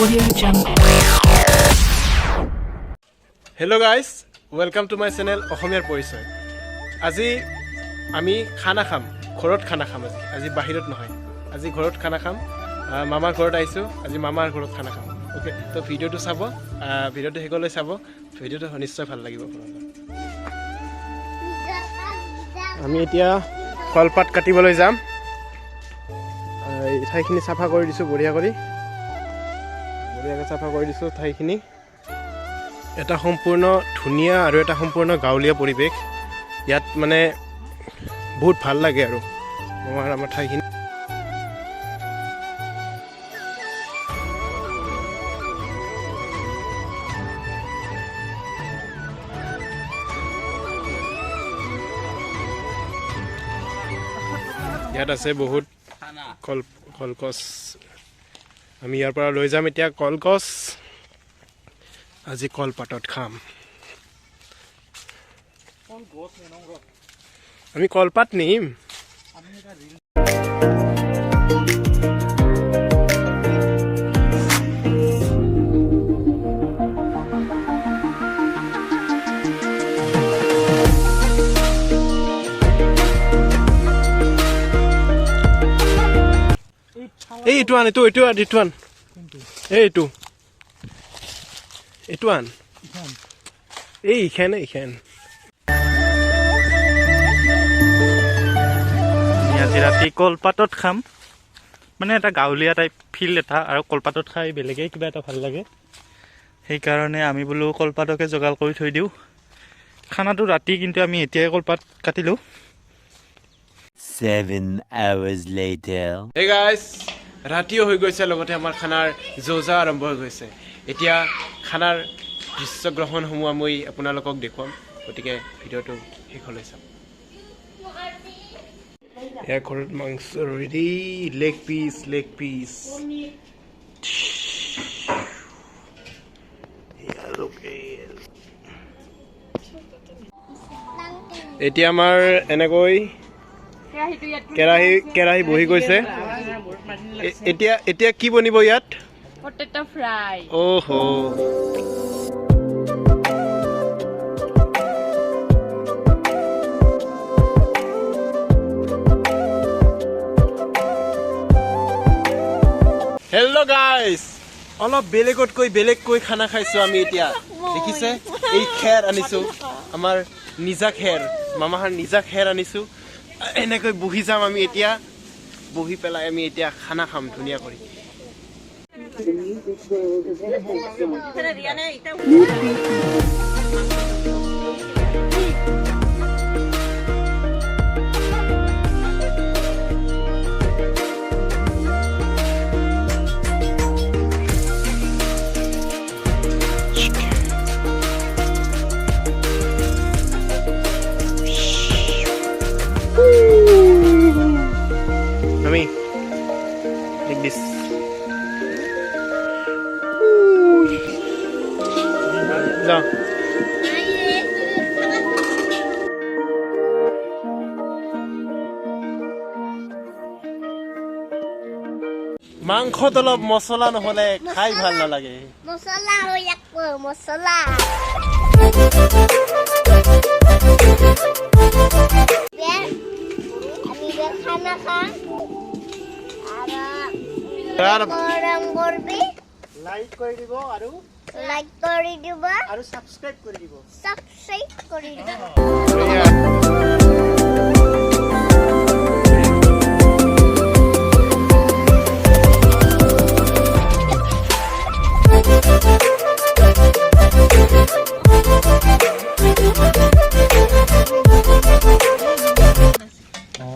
Hello guys, welcome to my channel অসমীয়াৰ পৰিচয়। আজি আমি খানা খাম, ঘৰত খানা খাম আজি বাহিৰত নহয়। আজি ঘৰত খানা খাম, মামাৰ ঘৰত আইছো, আজি মামাৰ ঘৰত খানা খাম। ওকে, তো ভিডিওটো চাব, ভিডিওটো হেকলৈ চাব, ভিডিওটো নিশ্চয় ভাল লাগিব আপোনালোকৰ। আমি এতিয়া কলপাত কাটিবলৈ যাম। এই ঠাইখিনি চাফা কৰি দিছো বঢ়িয়াকৈ চাফা কৰি দিছো ঠাইখিনি। এটা সম্পূৰ্ণ ধুনীয়া আৰু এটা সম্পূৰ্ণ গাঁৱলীয়া পৰিৱেশ। ইয়াত মানে বহুত ভাল লাগে আৰু আমাৰ ঠাইখিনি। ইয়াত আছে বহুত কলগছ। আমি ইয়াৰ পৰা লৈ যাম এতিয়া কলগছ। আজি কলপাতত খাম। আমি কলপাত নিম। এইটো আন এইখান আজি ৰাতি কলপাতত খাম, মানে এটা গাঁৱলীয়া টাইপ ফিল এটা, আৰু কলপাতত খাই বেলেগে কিবা এটা ভাল লাগে। সেইকাৰণে আমি বোলো কলপাতকে যোগাৰ কৰি থৈ দিওঁ। খানাটো ৰাতি, কিন্তু আমি এতিয়াই কলপাত কাটিলোঁ। 7 hours later. Hey guys, ৰাতিও হৈ গৈছে, লগতে আমাৰ খানাৰ যোজা আৰম্ভ হৈ গৈছে। এতিয়া খানাৰ দৃশ্যগ্ৰহণসমূহ মই আপোনালোকক দেখুৱাম, গতিকে ভিডিঅ'টো শেষলৈ চাম। এয়া ঘৰত মাংস ৰেডি, লেগ পিচ এতিয়া আমাৰ এনেকৈ কেৰাহী বহি গৈছে। এতিয়া কি বনিব ইয়াত? Potato fry. ওহো, হেল্ল' গাইজ, অলপ বেলেগকৈ খানা খাইছো আমি এতিয়া। দেখিছে, এই খেৰ আনিছো, আমাৰ নিজা খেৰ, মামাহাৰ নিজা খেৰ আনিছো। এনেকৈ বহি যাম আমি এতিয়া, বহি পেলাই আমি এতিয়া খানা খাম ধুনীয়া কৰি। Mami, like this. No. মাংসত অলপ মছলা নহলে খাই ভাল নালাগে। মছলা হৈ আকৌ মছলা। খানা খাম আৰু গৰম কৰবি, লাইক কৰি দিব আৰু সাবস্ক্ৰাইব কৰি দিব।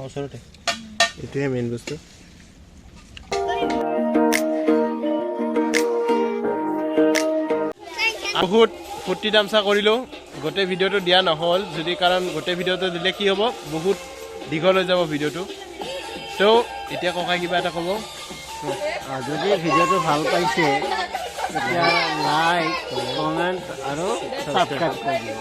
ওচৰতে এইটোৱে মেইন বস্তু। বহুত ফূৰ্তি তামচা কৰিলোঁ, গোটেই ভিডিঅ'টো দিয়া নহ'ল যদি, কাৰণ গোটেই ভিডিঅ'টো দিলে কি হ'ব, বহুত দীঘল হৈ যাব ভিডিঅ'টো। তো এতিয়া ককাই কিবা এটা ক'ব। যদি ভিডিঅ'টো ভাল পাইছে তেতিয়া লাইক, কমেণ্ট আৰু ছাবস্ক্ৰাইব কৰি দিব।